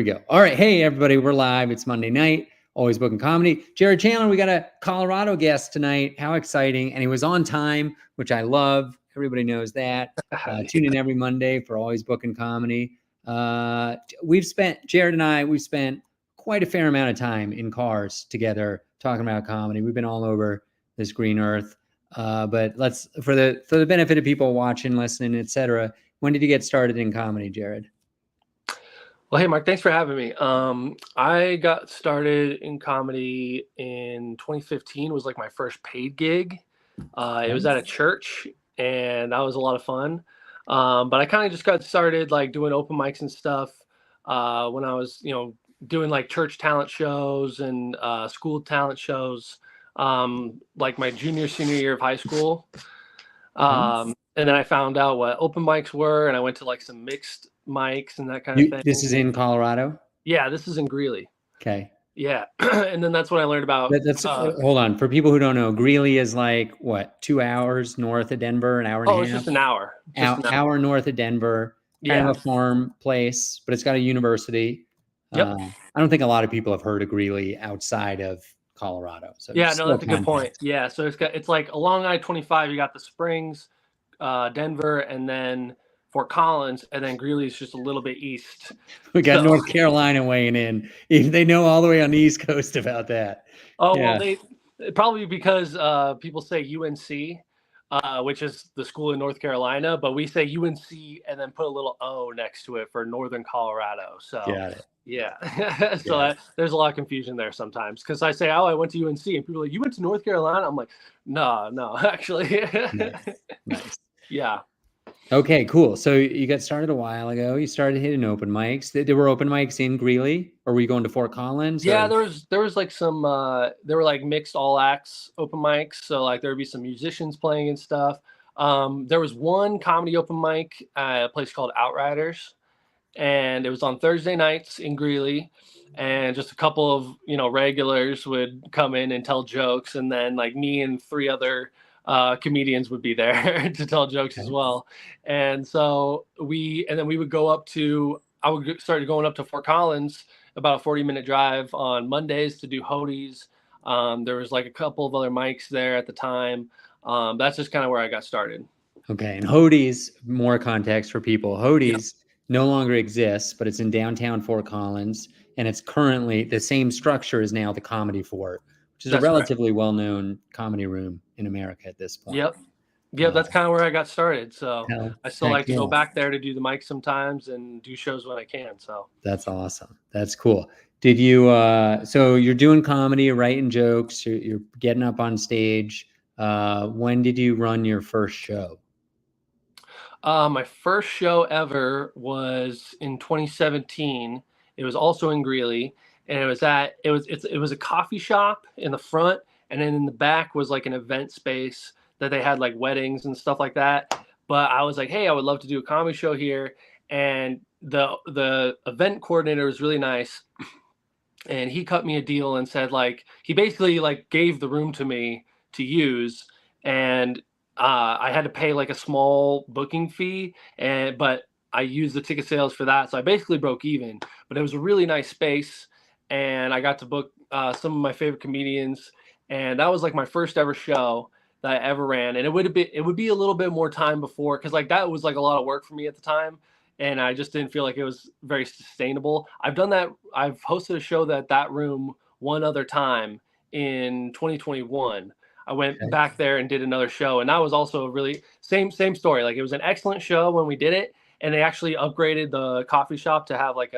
we go. All right. Hey, everybody. We're live. It's Monday night. Always Booking Comedy. Jared Chandler, we got a Colorado guest tonight. How exciting. And he was on time, which I love. Everybody knows that. Tune in every Monday for Always Booking Comedy. Jared and I, we've spent quite a fair amount of time in cars together talking about comedy. We've been all over this green earth. But let's, for the benefit of people watching, listening, etc., when did you get started in comedy, Jared? Well, hey, Mark, thanks for having me. I got started in comedy in 2015. Was like my first paid gig. It was at a church, and that was a lot of fun. But I kind of just got started like doing open mics and stuff when I was, doing like church talent shows and school talent shows, like my senior year of high school. And then I found out what open mics were, and I went to like some mixed mics and that kind of thing. This is in Colorado? Yeah, this is in Greeley. Okay. Yeah. And then that's when I learned about hold on. For people who don't know, Greeley is like what, 2 hours north of Denver, an hour and a half? It's just an hour. Hour north of Denver. Kind of a farm place, but it's got a university. Yep. I don't think a lot of people have heard of Greeley outside of Colorado. So yeah, no, that's a good point. Yeah, so it's like along I-25, you got the Springs, Denver, and then Fort Collins, and then Greeley is just a little bit east. We got North Carolina weighing in. They know all the way on the East Coast about that. Oh, yeah. Well, they probably because people say UNC, which is the school in North Carolina, but we say UNC and then put a little O next to it for Northern Colorado. So got it. Yeah. So there's a lot of confusion there sometimes because I say, I went to UNC, and people are like, you went to North Carolina? I'm like, no, actually. Nice. Yeah. Okay, cool. So you got started a while ago. You started hitting open mics. There were open mics in Greeley, or were you going to Fort Collins? Yeah, there was like some there were like mixed all acts open mics. So like there would be some musicians playing and stuff. There was one comedy open mic at a place called Outriders, and it was on Thursday nights in Greeley, and just a couple of regulars would come in and tell jokes, and then like me and three other comedians would be there to tell jokes as well. And so we would go up to, I would start going up to Fort Collins, about a 40-minute drive on Mondays to do Hoadies. There was like a couple of other mics there at the time. That's just kind of where I got started. Okay. And Hoadies, more context for people. Hoadies no longer exists, but it's in downtown Fort Collins. And it's currently the same structure as now the Comedy Fort, which is a relatively well-known comedy room in America at this point. Yep. That's kind of where I got started. So I still like to go back there to do the mic sometimes and do shows when I can. So that's awesome. That's cool. Did you, so you're doing comedy, you're writing jokes, you're getting up on stage. When did you run your first show? My first show ever was in 2017. It was also in Greeley. And it was a coffee shop in the front, and then in the back was like an event space that they had like weddings and stuff like that. But I was like, hey, I would love to do a comedy show here. And the event coordinator was really nice, and he cut me a deal and said like he basically like gave the room to me to use, and I had to pay like a small booking fee, but I used the ticket sales for that, so I basically broke even. But it was a really nice space. And I got to book some of my favorite comedians, and that was like my first ever show that I ever ran. And it would be a little bit more time before, because like that was like a lot of work for me at the time, and I just didn't feel like it was very sustainable. I've done that. I've hosted a show that room one other time in 2021. I went back there and did another show, and that was also a really same story. Like it was an excellent show when we did it, and they actually upgraded the coffee shop to have like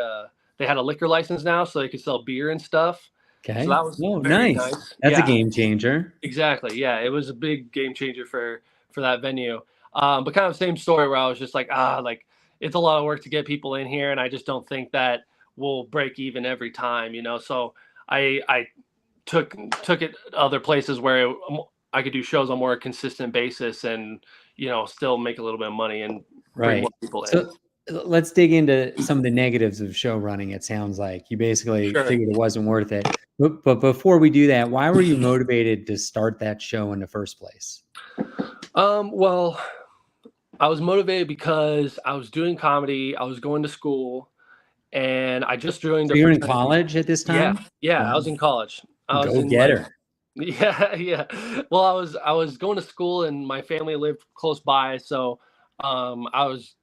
they had a liquor license now, so they could sell beer and stuff. Okay. So that was nice. That's a game changer. Exactly. Yeah, it was a big game changer for that venue. But kind of same story where I was just like, like it's a lot of work to get people in here, and I just don't think that we'll break even every time, So I took it other places where I could do shows on more consistent basis and still make a little bit of money and bring more people in. Let's dig into some of the negatives of show running. It sounds like you basically figured it wasn't worth it. But before we do that, why were you motivated to start that show in the first place? Well, I was motivated because I was doing comedy, I was going to school, and I just joined So a you're in fraternity. college at this Yeah, time? yeah, I Wow. was in college. I was Go in get like her. yeah, yeah. Well, I was going to school and my family lived close by, so I was,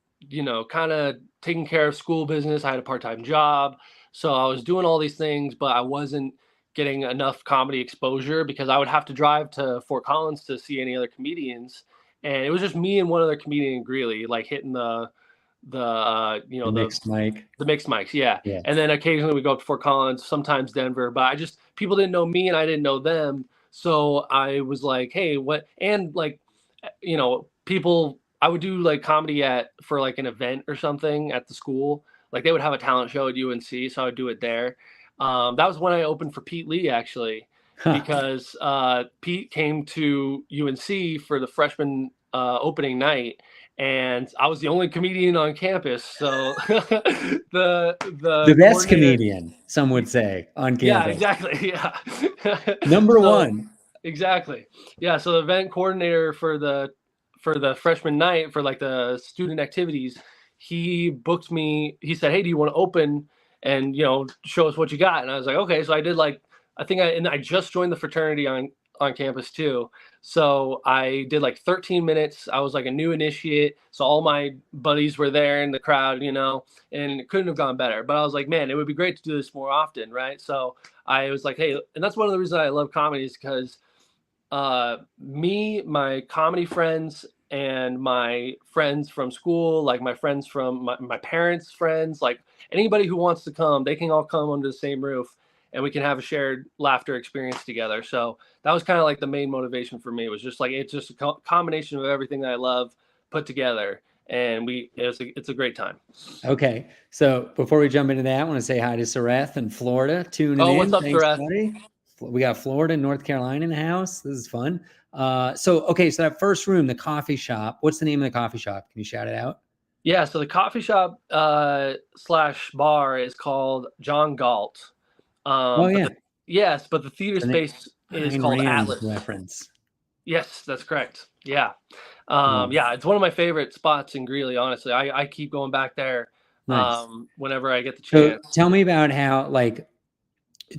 kind of taking care of school business. I had a part-time job, so I was doing all these things, but I wasn't getting enough comedy exposure because I would have to drive to Fort Collins to see any other comedians, and it was just me and one other comedian in Greeley, like hitting the The mixed mic. the mixed mics, yeah. Yeah. And then occasionally we go up to Fort Collins, sometimes Denver, but I just people didn't know me and I didn't know them. So I was like, hey, what and like people I would do like comedy at for like an event or something at the school. Like they would have a talent show at UNC, so I would do it there. That was when I opened for Pete Lee actually, Huh. because Pete came to UNC for the freshman opening night, and I was the only comedian on campus. So the The best coordinator, comedian, some would say, on yeah, campus. exactly, yeah. Number So one. exactly, yeah. So the event coordinator for the freshman night for like the student activities, he booked me. He said, "Hey, do you want to open and show us what you got?" And I was like, "Okay." So I did like I just joined the fraternity on campus too. So I did like 13 minutes. I was like a new initiate. So all my buddies were there in the crowd, and it couldn't have gone better. But I was like, man, it would be great to do this more often, right? So I was like, hey, and that's one of the reasons I love comedy is because me, my comedy friends, and my friends from school, like my friends from my parents' friends, like anybody who wants to come, they can all come under the same roof and we can have a shared laughter experience together. So that was kind of like the main motivation for me. It was just like it's just a combination of everything that I love put together, and it's a great time. Okay. So before we jump into that, I want to say hi to Sareth in Florida, tuning Oh, what's in. up, Thanks, Sareth? buddy. We got Florida and North Carolina in the house. This is fun. Okay, so that first room, the coffee shop. What's the name of the coffee shop? Can you shout it out? Yeah, so the coffee shop slash bar is called John Galt. Oh But yeah, but the theater it's an space is Ayn called Rand Atlas. reference. Yes, that's correct. Yeah. Cool. Yeah, it's one of my favorite spots in Greeley, honestly. I keep going back there Nice. whenever I get the So chance. tell me about how,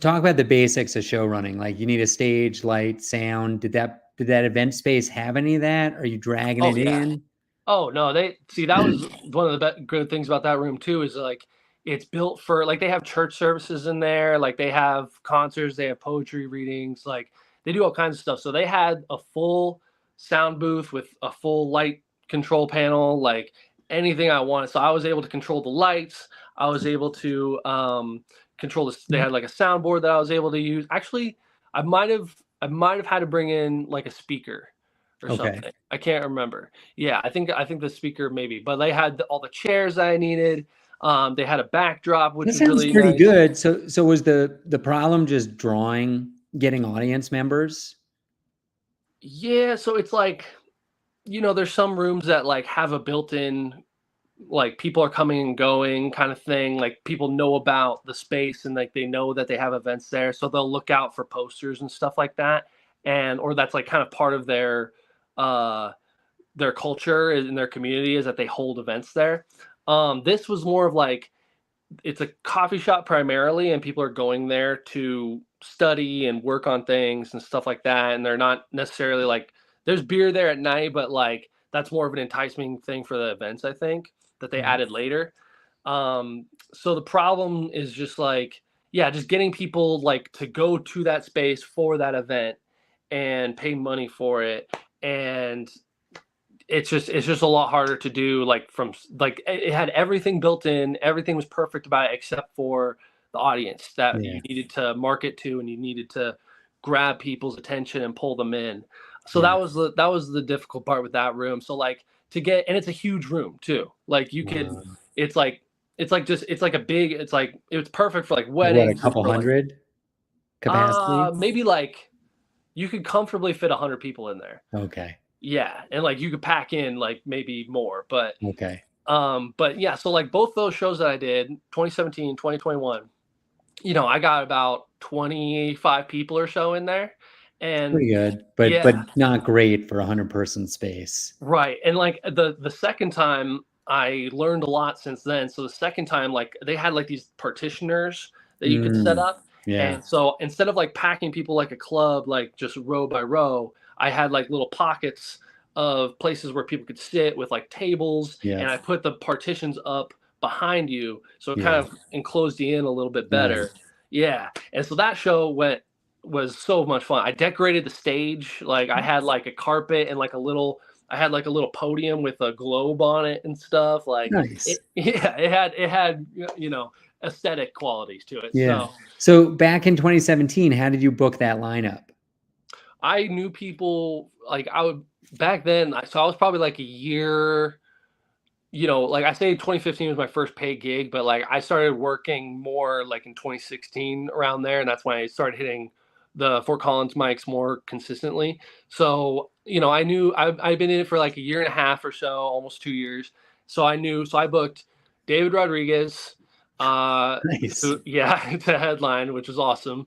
talk about the basics of show running. Like you need a stage, light, sound. Did that event space have any of that? Are you dragging Oh it yeah. in? Oh no, they see that was one of the good things about that room too is like it's built for like they have church services in there, like they have concerts, they have poetry readings, like they do all kinds of stuff. So they had a full sound booth with a full light control panel, like anything I wanted. So I was able to control the lights. I was able to control this. They had like a soundboard that I was able to use. Actually, I might have had to bring in like a speaker or Okay. something. I can't remember. Yeah, I think the speaker maybe, but they had all the chairs I needed. They had a backdrop, which That was sounds really pretty nice. good. So was the problem just getting audience members? Yeah, so it's like, there's some rooms that like have a built-in like people are coming and going kind of thing. Like people know about the space and like they know that they have events there, so they'll look out for posters and stuff like that. And or that's like kind of part of uh their culture in their community is that they hold events there. This was more of like it's a coffee shop primarily, and people are going there to study and work on things and stuff like that. And they're not necessarily like there's beer there at night, but like that's more of an enticing thing for the events, I think, that they Right. added later. So the problem is just like, yeah, just getting people like to go to that space for that event and pay money for it. And it's just a lot harder to do like from like it had everything built in, everything was perfect about it except for the audience that Yeah. you needed to market to and you needed to grab people's attention and pull them in. So Yeah. that was the difficult part with that room. So like to get and it's a huge room too. Like you could Wow. it's like it's like a big it's like it's perfect for like Like what, a weddings and couple for like hundred capacity? maybe like you could comfortably fit 100 people in there. Okay. Yeah, and like you could pack in like maybe more, Okay. but yeah, so like both those shows that I did, 2017, 2021, I got about 25 people or so in there. And Pretty good, but yeah, not great for a 100-person space. right. And like the second time, I learned a lot since then. So the second time, like they had like these partitioners that you could set up. Yeah. And so instead of like packing people like a club, like just row by row, I had like little pockets of places where people could sit with like tables. Yeah. And I put the partitions up behind you. So it Yeah. kind of enclosed you in a little bit better. Nice. Yeah. And so that show was so much fun. I decorated the stage. Like I had like a carpet and like I had like a little podium with a globe on it and stuff. Like Nice. it had aesthetic qualities to it. Yeah. So back in 2017, how did you book that lineup? I knew people like back then. So I was probably like a year. Like I say 2015 was my first paid gig, but like I started working more like in 2016 around there, and that's when I started hitting the Fort Collins mics more consistently. So, I knew I've been in it for like a year and a half or so, almost 2 years. So I booked David Rodriguez, Nice. to headline, which was awesome.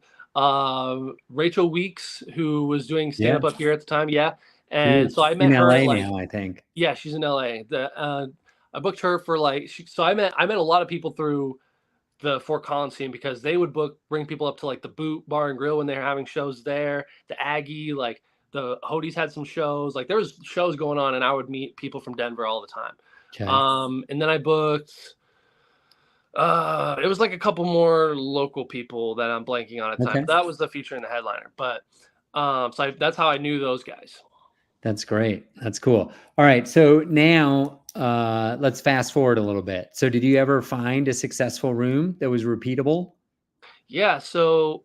Rachel Weeks, who was doing stand up here at the time. Yeah. And so I met in her LA now, I think. Yeah, she's in LA. I booked her for like, so I met a lot of people through the Fort Collins scene because they would bring people up to like the Boot Bar and Grill when they were having shows there. The Aggie, like the Hoodies had some shows. Like there was shows going on, and I would meet people from Denver all the time. Okay. And then I booked. It was like a couple more local people that I'm blanking on at the time. But that was the feature and the headliner. But that's how I knew those guys. That's great. That's cool. All right. So now let's fast forward a little bit. So did you ever find a successful room that was repeatable? Yeah. So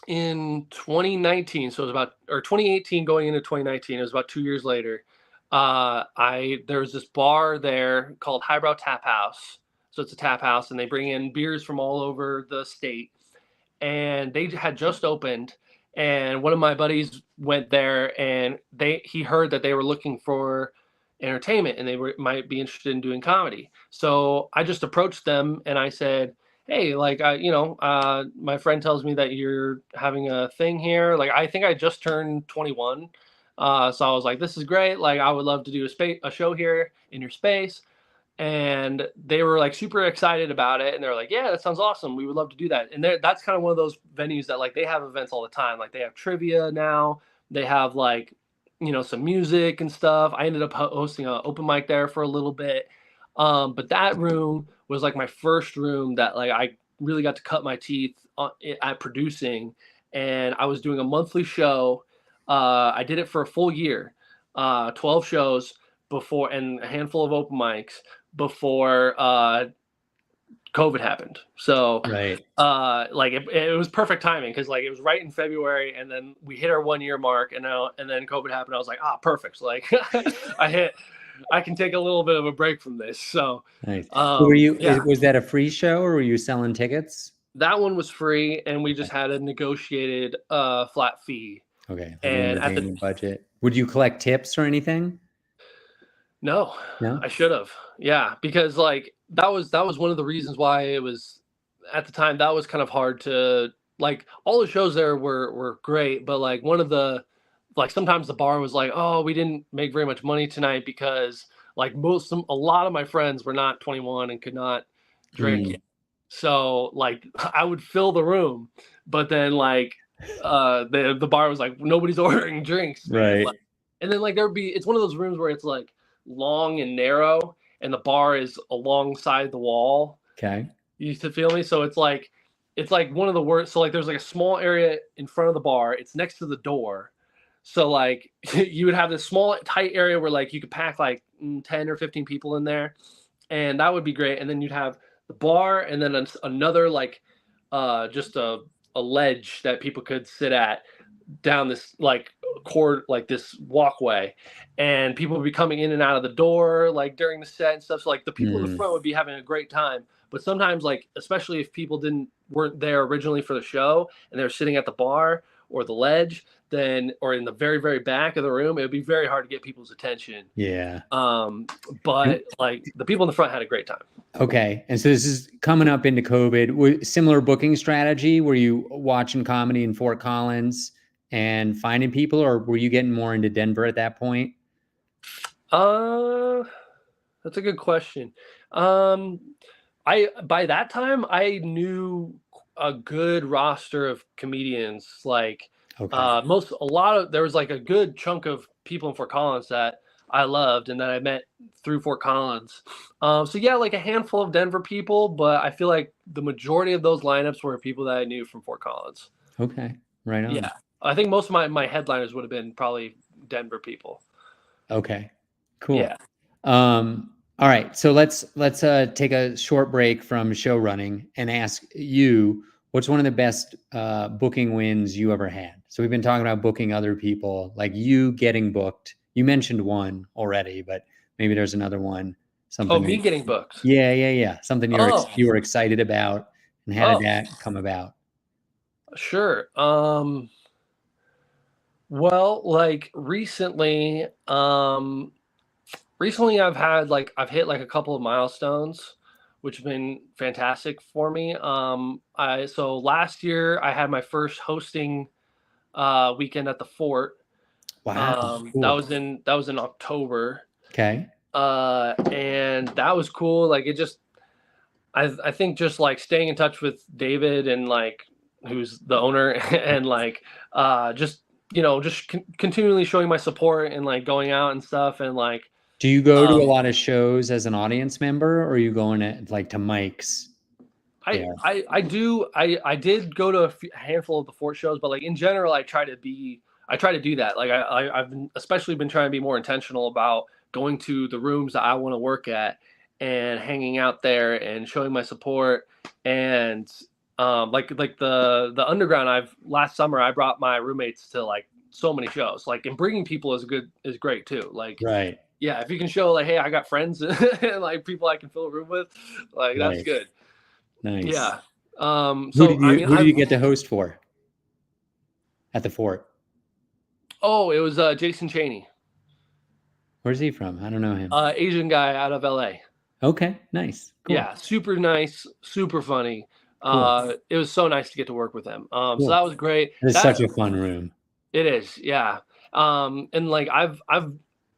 in 2019, so it was or 2018 going into 2019, it was about 2 years later. There was this bar there called Highbrow Tap House. So it's a tap house, and they bring in beers from all over the state. And they had just opened. And one of my buddies went there, and he heard that they were looking for entertainment, and they might be interested in doing comedy. So I just approached them, and I said, "Hey, like, my friend tells me that you're having a thing here. Like, I think I just turned 21, so I was like, this is great. Like, I would love to do a show here in your space." And they were like super excited about it, and they're like, yeah, that sounds awesome, we would love to do that. And that's kind of one of those venues that like they have events all the time. Like they have trivia now, they have like some music and stuff. I ended up hosting an open mic there for a little bit, but that room was like my first room that like I really got to cut my teeth at producing. And I was doing a monthly show. I did it for a full year, 12 shows before, and a handful of open mics before COVID happened. So right. Like it was perfect timing because like it was right in February, and then we hit our 1 year mark, and then COVID happened. I was like, perfect. Like I can take a little bit of a break from this. So nice. Was that a free show, or were you selling tickets? That one was free, and we just had a negotiated flat fee. Okay. And at the budget, would you collect tips or anything? No, I should have. Yeah, because like that was one of the reasons why it was at the time that was kind of hard to like. All the shows there were great, but like one of the like sometimes the bar was like, oh, we didn't make very much money tonight because like a lot of my friends were not 21 and could not drink yet. So like I would fill the room, but then like the bar was like, nobody's ordering drinks, right? Like, and then like it's one of those rooms where it's like long and narrow, and the bar is alongside the wall. Okay. You feel me? So it's like one of the worst. So like there's like a small area in front of the bar. It's next to the door. So like you would have this small tight area where like you could pack like 10 or 15 people in there, and that would be great. And then you'd have the bar, and then another like just a ledge that people could sit at down this like like this walkway, and people would be coming in and out of the door like during the set and stuff. So like the people in the front would be having a great time, but sometimes like especially if people weren't there originally for the show and they're sitting at the bar or the ledge, then or in the very very back of the room, it would be very hard to get people's attention. Yeah. But like the people in the front had a great time. Okay. And so this is coming up into COVID. Similar booking strategy? Were you watching comedy in Fort Collins and finding people, or were you getting more into Denver at that point? That's That's a good question. Um, by that time I knew a good roster of comedians. Like Okay. there was like a good chunk of people in Fort Collins that I loved and that I met through Fort Collins. So yeah, like a handful of Denver people, but I feel like the majority of those lineups were people that I knew from Fort Collins. Okay. Right on. Yeah, I think most of my headliners would have been probably Denver people. Okay. Cool. Yeah. All right. So let's take a short break from show running and ask you what's one of the best booking wins you ever had. So we've been talking about booking other people, like you getting booked. You mentioned one already, but maybe there's another one. Oh, Something me that, getting booked. yeah. Something Oh, you were excited about, and how did oh, that come about? sure. Well, like recently I've hit like a couple of milestones, which have been fantastic for me. So last year I had my first hosting weekend at the fort. Wow. Cool. That was in October. Okay. And that was cool. Like it just I think just like staying in touch with David and like who's the owner and like just continually showing my support and like going out and stuff and like Do you go to a um lot of shows as an audience member, or are you going to like to Mike's there? I did go to a handful of the Fort shows, but like in general I try to do that. Like I've especially been trying to be more intentional about going to the rooms that I want to work at and hanging out there and showing my support and like the underground. I've last summer I brought my roommates to like so many shows. Like and bringing people is great too. Like Right. yeah, if you can show like hey I got friends and like people I can fill a room with, like that's Right. good. Nice. Yeah. So I mean Who did you get to host for at the fort? it was Jason Chaney, Where's he from? I don't know him. Asian guy out of LA. Okay, nice. Cool. Yeah, super nice, super funny. Cool. It was so nice to get to work with him. So Cool. that was great. It's That such a fun room. it is, yeah. And like I've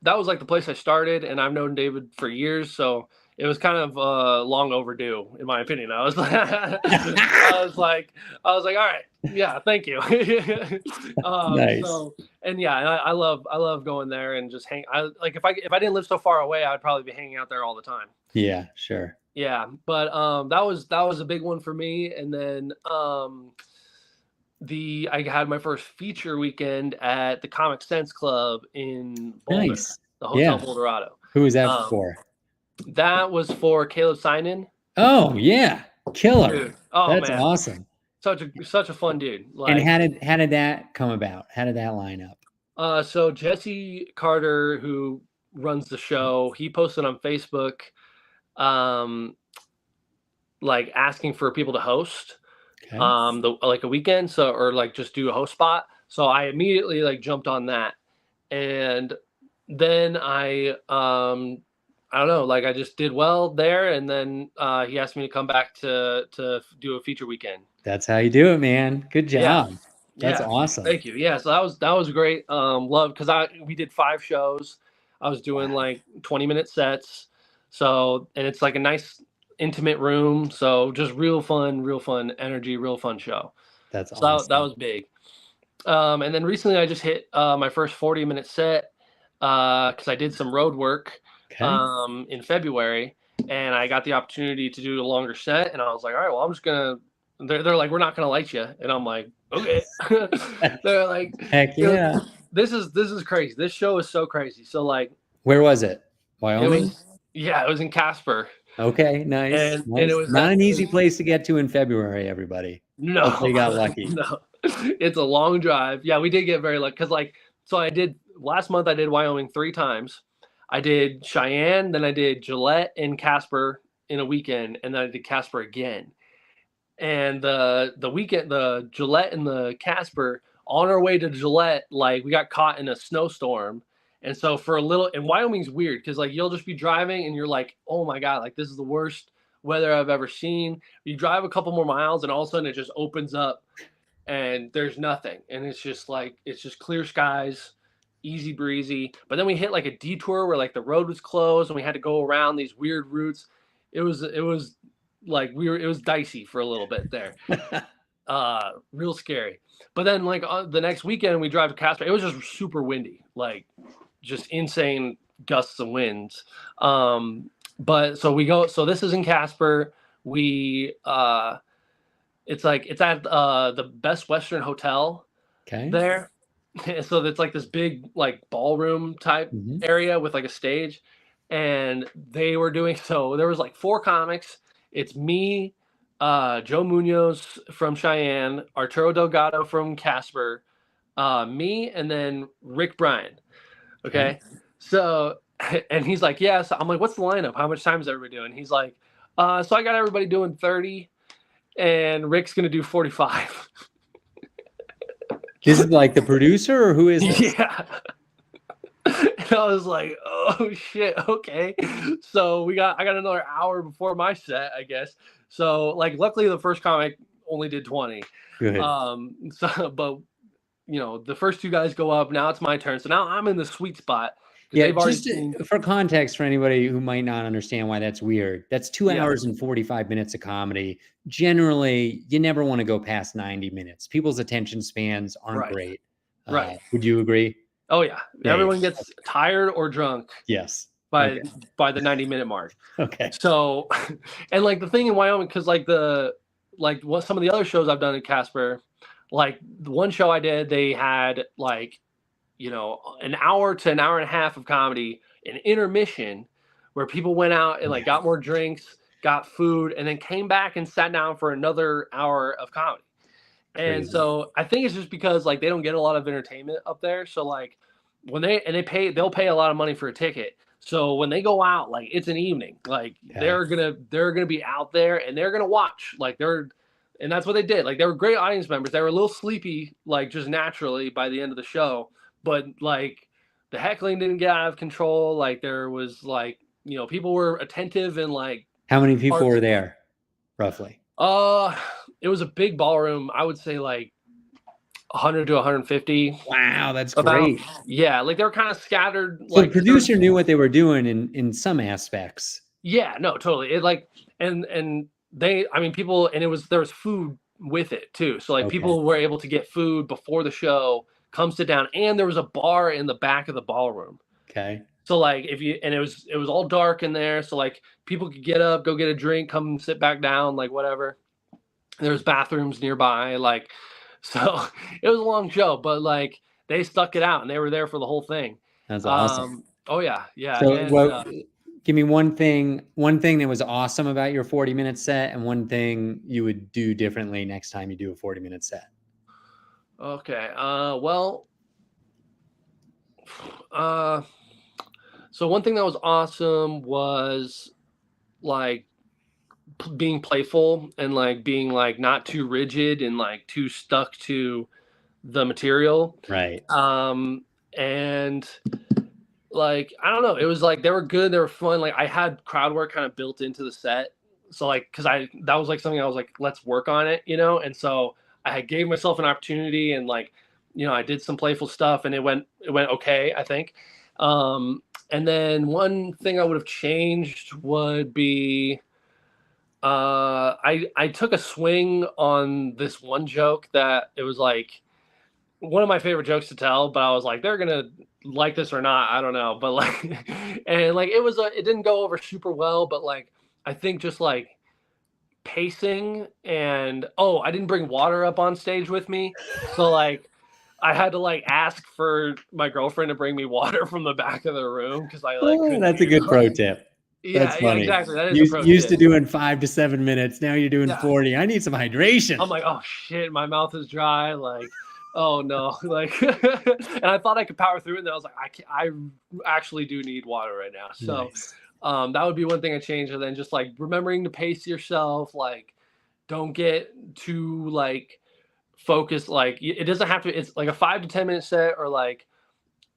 that was like the place I started, and I've known David for years, so it was kind of long overdue, in my opinion. I was like, I was like, all right, yeah, thank you. Nice. So and yeah, and I love going there and just hang. I like if I didn't live so far away, I'd probably be hanging out there all the time. Yeah, sure. Yeah, but that was a big one for me, and then I had my first feature weekend at the Comic Sense Club in Boulder, Nice. the Hotel Yeah. Boulderado. Who was that Um, for? That was for Caleb Sinan. Oh, yeah. Killer. Dude, oh That's man, awesome. such a fun dude. And Like, how did that come about? How did that line up? so Jesse Carter, who runs the show, he posted on Facebook, um, like asking for people to host. Okay. Like a weekend, so or like just do a host spot. So I immediately like jumped on that, and then I don't know, like I just did well there, and then he asked me to come back to do a feature weekend. That's how you do it, man. Good Yeah, job. That's yeah, awesome. thank you. Yeah, so that was great. Love because we did 5 shows. I was doing like 20-minute sets, so and it's like a nice intimate room, so just real fun energy, real fun show. That's So awesome. that was big. And then recently I just hit my first 40-minute set because I did some road work Okay. in February, and I got the opportunity to do a longer set, and I was like, all right, well I'm just gonna. They're like, we're not gonna light you, and I'm like, okay. They're like, Heck yeah. this is crazy. This show is so crazy. So like, Where was it? it Wyoming? it was in Casper. Okay, nice. And Nice. it was Not an easy place to get to in February, everybody. No, Hopefully you got lucky. no, it's a long drive. Yeah, we did get very lucky because like, so I did last month. I did Wyoming 3 times. I did Cheyenne, then I did Gillette and Casper in a weekend, and then I did Casper again. And the weekend, the Gillette and the Casper, on our way to Gillette, like we got caught in a snowstorm. And so for a little, and Wyoming's weird because like you'll just be driving and you're like, oh my God, like this is the worst weather I've ever seen. You drive a couple more miles and all of a sudden it just opens up and there's nothing. And it's just like, it's just clear skies, easy breezy. But then we hit like a detour where like the road was closed and we had to go around these weird routes. It was like it was dicey for a little bit there. Real scary. But then like the next weekend we drive to Casper. It was just super windy, like just insane gusts of winds. But so we go. So this is in Casper. We it's at the Best Western Hotel. Okay. There. So it's like this big like ballroom type area with like a stage, and they were doing, so there was like 4 comics. It's me, Joe Munoz from Cheyenne, Arturo Delgado from Casper, me, and then Rick Bryan. Okay. So, and he's like, yeah. So I'm like, what's the lineup? How much time is everybody doing? He's like, so I got everybody doing 30 and Rick's going to do 45. This is like the producer, or who is this? Yeah. And I was like, oh shit. Okay. So I got another hour before my set, I guess. So like, luckily the first comic only did 20. Good. So, but you know, the first 2 guys go up. Now it's my turn. So now I'm in the sweet spot. Yeah, just for context, for anybody who might not understand why that's weird, that's 2 hours and 45 minutes of comedy. Generally, you never want to go past 90 minutes. People's attention spans aren't great. Right. Would you agree? Oh, yeah. Everyone gets tired or drunk. Yes. By the 90-minute mark. Okay. So, and like the thing in Wyoming, because like what some of the other shows I've done in Casper, like the one show I did, they had like, you know, an hour to an hour and a half of comedy, an intermission where people went out and like got more drinks, got food, and then came back and sat down for another hour of comedy. And so I think it's just because like they don't get a lot of entertainment up there. So like when they'll pay a lot of money for a ticket. So when they go out, like it's an evening, like they're gonna be out there and they're gonna watch, and that's what they did. Like they were great audience members. They were a little sleepy, like just naturally by the end of the show. But like the heckling didn't get out of control. Like there was like, you know, people were attentive and like. How many people were there, roughly? It was a big ballroom. I would say like 100 to 150. Wow, that's great. Yeah, like they were kind of scattered. So the producer knew what they were doing in some aspects. Yeah, no, totally. It like and they, I mean, people, and there was food with it too. So like people were able to get food before the show. Come sit down, and there was a bar in the back of the ballroom. Okay. So like it was all dark in there, so like people could get up, go get a drink, come sit back down, like whatever. There's bathrooms nearby, like, so it was a long show, but like they stuck it out and they were there for the whole thing. That's awesome. Oh yeah, yeah. So give me one thing that was awesome about your 40-minute set, and one thing you would do differently next time you do a 40-minute set. Okay. So one thing that was awesome was like being playful and like being like not too rigid and like too stuck to the material. Right. And like, I don't know, it was like, they were good. They were fun. Like I had crowd work kind of built into the set. So like, that was like something I was like, let's work on it, you know? And so I gave myself an opportunity and like, you know, I did some playful stuff and it went okay, I think. And then one thing I would have changed would be, I took a swing on this one joke that it was like one of my favorite jokes to tell, but I was like, they're going to like this or not. I don't know. But like, and like, it didn't go over super well, but like, I think just like, pacing and I didn't bring water up on stage with me, so like I had to like ask for my girlfriend to bring me water from the back of the room because I like that's a good pro tip. Yeah, that's funny. Exactly. That is used to doing 5 to 7 minutes. Now you're doing 40. I need some hydration. I'm like, oh shit, my mouth is dry. Like, oh no, like, and I thought I could power through it. And then I was like, I actually do need water right now. So. Nice. That would be one thing I changed. And then just like remembering to pace yourself, like don't get too like focused. Like it doesn't have to, it's like a 5 to 10 minute set or like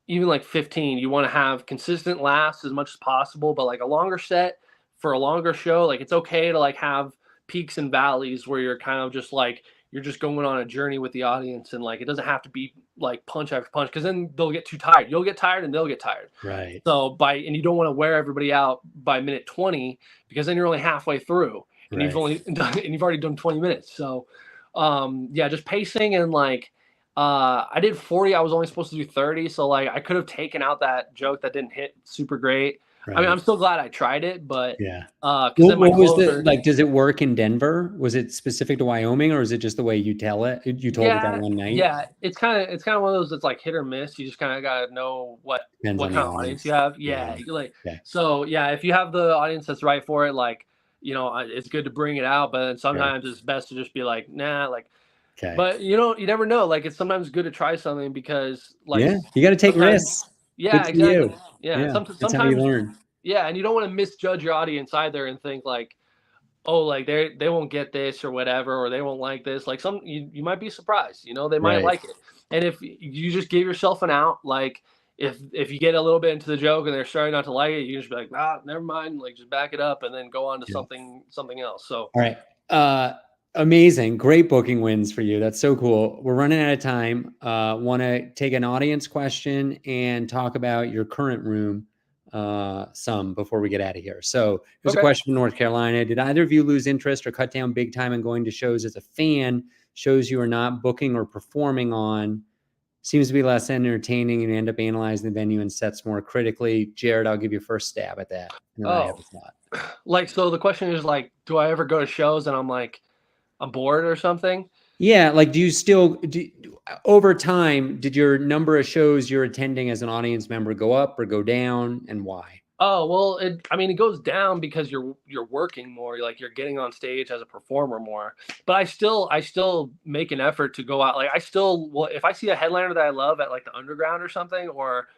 even like 15. You want to have consistent laughs as much as possible, but like a longer set for a longer show, like it's okay to like have peaks and valleys where you're kind of just like you're just going on a journey with the audience, and like it doesn't have to be like punch after punch, because then they'll get too tired. You'll get tired and they'll get tired. Right. So and you don't want to wear everybody out by minute 20, because then you're only halfway through and you've already done 20 minutes. So yeah, just pacing, and like I did 40. I was only supposed to do 30, so like I could have taken out that joke that didn't hit super great. Right. I mean, I'm still glad I tried it, but yeah. What was the like? Does it work in Denver? Was it specific to Wyoming, or is it just the way you tell it? You told it that one night. Yeah, it's kind of one of those that's like hit or miss. You just kind of gotta know what kind of audience you have. Yeah, like so. Yeah, if you have the audience that's right for it, like it's good to bring it out. But sometimes it's best to just be like, nah, like. Okay. But you never know. Like it's sometimes good to try something, because like you got to take risks. Yeah, exactly. Yeah, sometimes that's how you learn. Yeah, and you don't want to misjudge your audience either and think like, oh, like they won't get this or whatever, or they won't like this. Like you might be surprised. They might like it. And if you just give yourself an out, like if you get a little bit into the joke and they're starting not to like it, you just be like, never mind. Like just back it up and then go on to something else. So all right. Amazing. Great booking wins for you. That's so cool. We're running out of time. Want to take an audience question and talk about your current room some before we get out of here. So here's a question from North Carolina. Did either of you lose interest or cut down big time in going to shows as a fan? Shows you are not booking or performing on seems to be less entertaining, and you end up analyzing the venue and sets more critically. Jared, I'll give you first stab at that. Like, so the question is like, do I ever go to shows and I'm like, I'm bored or something? Yeah. Like, over time, did your number of shows you're attending as an audience member go up or go down, and why? Oh, well, it goes down because you're working more. You're getting on stage as a performer more. But I still make an effort to go out. Like if I see a headliner that I love at like the Underground or something, or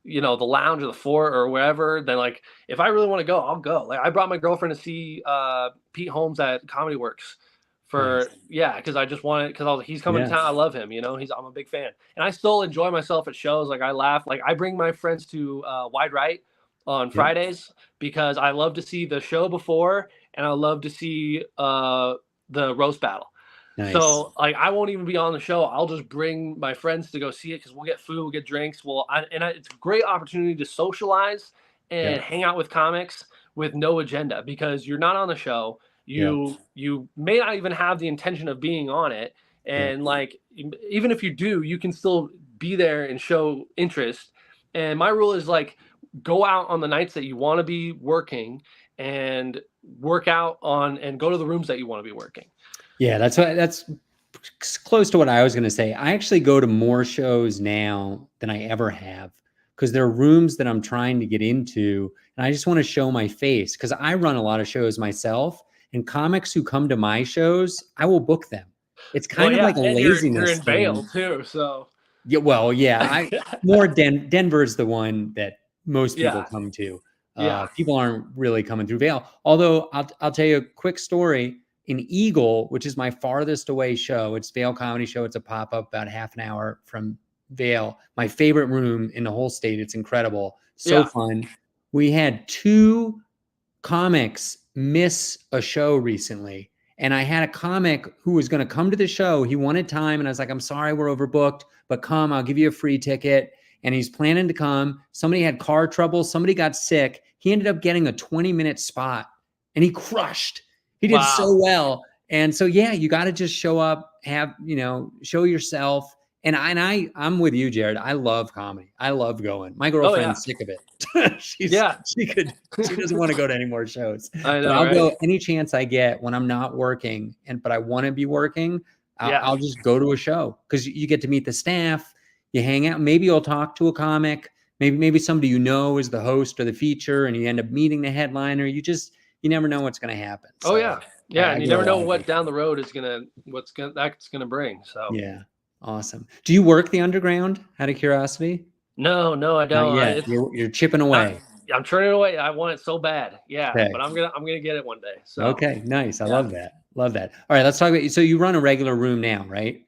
the Lounge or the Fort or wherever, then like if I really want to go, I'll go. Like I brought my girlfriend to see Pete Holmes at Comedy Works because I just wanted, because he's coming to town. I love him. I'm a big fan, and I still enjoy myself at shows. Like I laugh. Like I bring my friends to Wide Right on Fridays because I love to see the show before, and I love to see the roast battle. Nice. So like I won't even be on the show. I'll just bring my friends to go see it because we'll get food, we'll get drinks. It's a great opportunity to socialize and hang out with comics with no agenda, because you're not on the show. You may not even have the intention of being on it. And like, even if you do, you can still be there and show interest. And my rule is like, go out on the nights that you want to be working and work out on, and go to the rooms that you want to be working. Yeah, that's close to what I was going to say. I actually go to more shows now than I ever have, because there are rooms that I'm trying to get into and I just want to show my face, because I run a lot of shows myself, and comics who come to my shows, I will book them. It's kind of like a laziness. You're in Vail too, so. Yeah, well, yeah. Denver is the one that most people come to. People aren't really coming through Vail. Although I'll tell you a quick story. In Eagle, which is my farthest away show, it's Vail Comedy Show. It's a pop-up about half an hour from Vail. My favorite room in the whole state. It's incredible. So fun. We had 2 comics miss a show recently. And I had a comic who was going to come to the show. He wanted time. And I was like, I'm sorry, we're overbooked, but come, I'll give you a free ticket. And he's planning to come. Somebody had car trouble. Somebody got sick. He ended up getting a 20-minute spot, and he crushed. He did so well. And so, you got to just show up, show yourself. And I'm with you, Jared. I love comedy. I love going. My girlfriend's sick of it. She doesn't want to go to any more shows. I know, but I'll go any chance I get when I'm not working, but I want to be working. I'll just go to a show, because you get to meet the staff. You hang out. Maybe you'll talk to a comic. Maybe somebody is the host or the feature, and you end up meeting the headliner. You never know what's going to happen. So, and you never know what down the road is that's gonna bring. So awesome. Do you work the Underground, out of curiosity? No, I don't. You're chipping away. I'm turning away. I want it so bad. But I'm gonna get it one day. So okay, nice. I love that. All right, let's talk about. So you run a regular room now, right?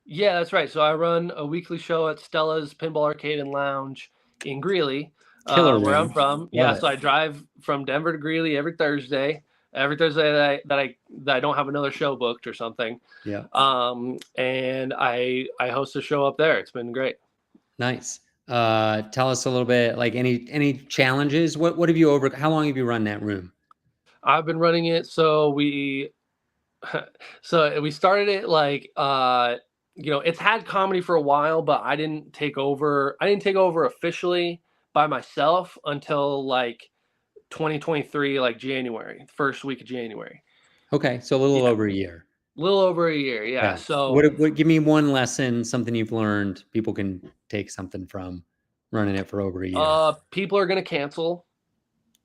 Yeah, that's right. So I run a weekly show at Stella's Pinball Arcade and Lounge in Greeley, where I'm from. So I drive from Denver to Greeley every Thursday. every Thursday that I don't have another show booked or something. Yeah. And I host a show up there. It's been great. Nice. Tell us a little bit, like any challenges? What have you how long have you run that room? I've been running it. So we started it like, it's had comedy for a while, but I didn't take over officially by myself until like 2023, like January, first week of January. Okay. So a little over a year. Little over a year. Yeah. So what give me one lesson, something you've learned people can take something from running it for over a year. People are going to cancel.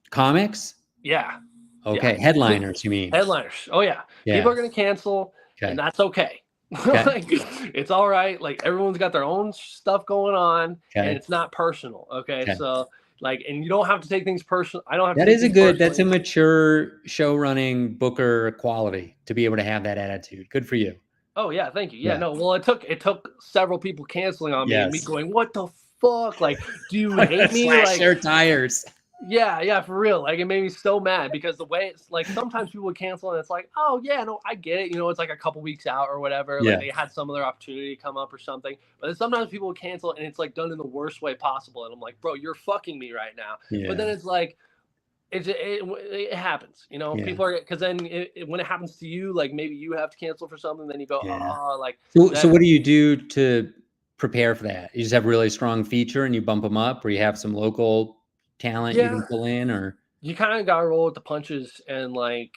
Comics? Yeah. Okay. Yeah. Headliners, you mean? Headliners. Oh yeah. People are going to cancel, and that's okay. Like, it's all right. Like, everyone's got their own stuff going on, and it's not personal. Okay. So like, and you don't have to take things personal. I don't have to. That is a good, that's a mature show running booker quality to be able to have that attitude. Good for you. Oh yeah. Thank you. Yeah. No, well, it took several people canceling on me and me going, what the fuck? Like, do you hate me? Slash their tires. Yeah, for real. Like, it made me so mad because the way it's like, sometimes people would cancel and it's like, oh yeah, no, I get it. It's like a couple weeks out or whatever. Like, they had some other opportunity come up or something. But then sometimes people would cancel and it's like done in the worst way possible. And I'm like, bro, you're fucking me right now. Yeah. But then it's like, it happens, people are, because then when it happens to you, like maybe you have to cancel for something, then you go, like. So what do you do to prepare for that? You just have really strong feature and you bump them up, or you have some local talent you can pull in, or you kind of gotta roll with the punches and like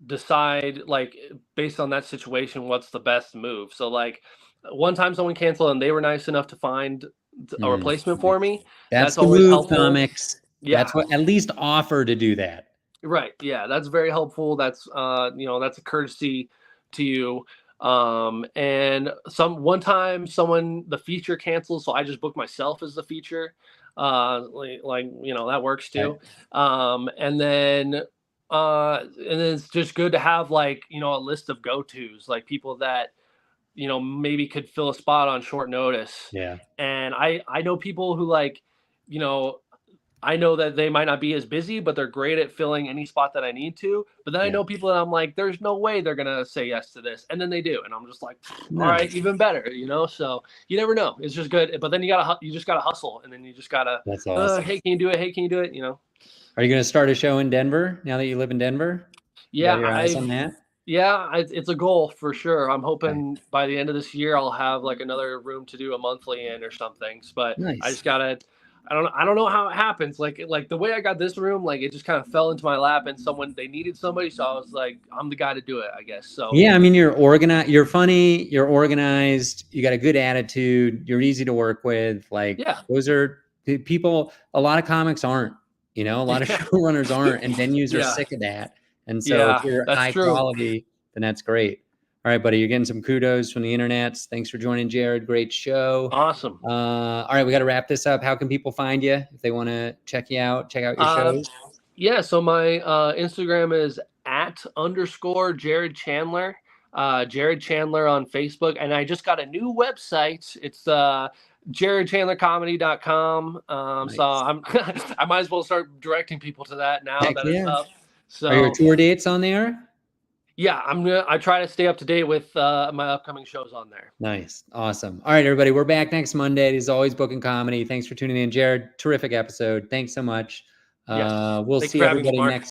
decide, like, based on that situation, what's the best move. So like, one time someone canceled and they were nice enough to find a replacement for me. That's the always move, helpful. Comics. Yeah, that's what, at least offer to do that. Right. Yeah, that's very helpful. That's that's a courtesy to you. And one time the feature canceled, so I just booked myself as the feature. That works too. And then it's just good to have, like, a list of go-tos, like people that maybe could fill a spot on short notice. Yeah. And I know people who, like, I know that they might not be as busy, but they're great at filling any spot that I need to. But then I know people that I'm like, there's no way they're going to say yes to this. And then they do. And I'm just like, all right, even better, so you never know. It's just good. But then you just got to hustle. And then you just got to, that's awesome. Hey, can you do it? Hey, can you do it? Are you going to start a show in Denver now that you live in Denver? Yeah. Your eyes on that? Yeah, it's a goal for sure. I'm hoping by the end of this year, I'll have like another room to do a monthly in or something. But I just got to, I don't know how it happens. Like the way I got this room, like it just kind of fell into my lap, and they needed somebody, so I was like, I'm the guy to do it, I guess. So yeah, I mean, you're organized, you're funny, you're organized, you got a good attitude, you're easy to work with. Like, those are people. A lot of comics aren't, a lot of showrunners aren't, and venues are sick of that. And so if you're high quality, then that's great. All right, buddy, you're getting some kudos from the internets. Thanks for joining, Jared. Great show. Awesome. All right, we got to wrap this up. How can people find you if they want to check you out, check out your shows? Yeah, so my Instagram is @_Jared Chandler. Jared Chandler on Facebook. And I just got a new website. It's jaredchandlercomedy.com. Nice. So I might as well start directing people to that now that it's up. So are your tour dates on there? Yeah, I try to stay up to date with my upcoming shows on there. Nice. Awesome. All right, everybody, we're back next Monday. This is Always Bookin Comedy. Thanks for tuning in, Jared. Terrific episode. Thanks so much. We'll see everybody next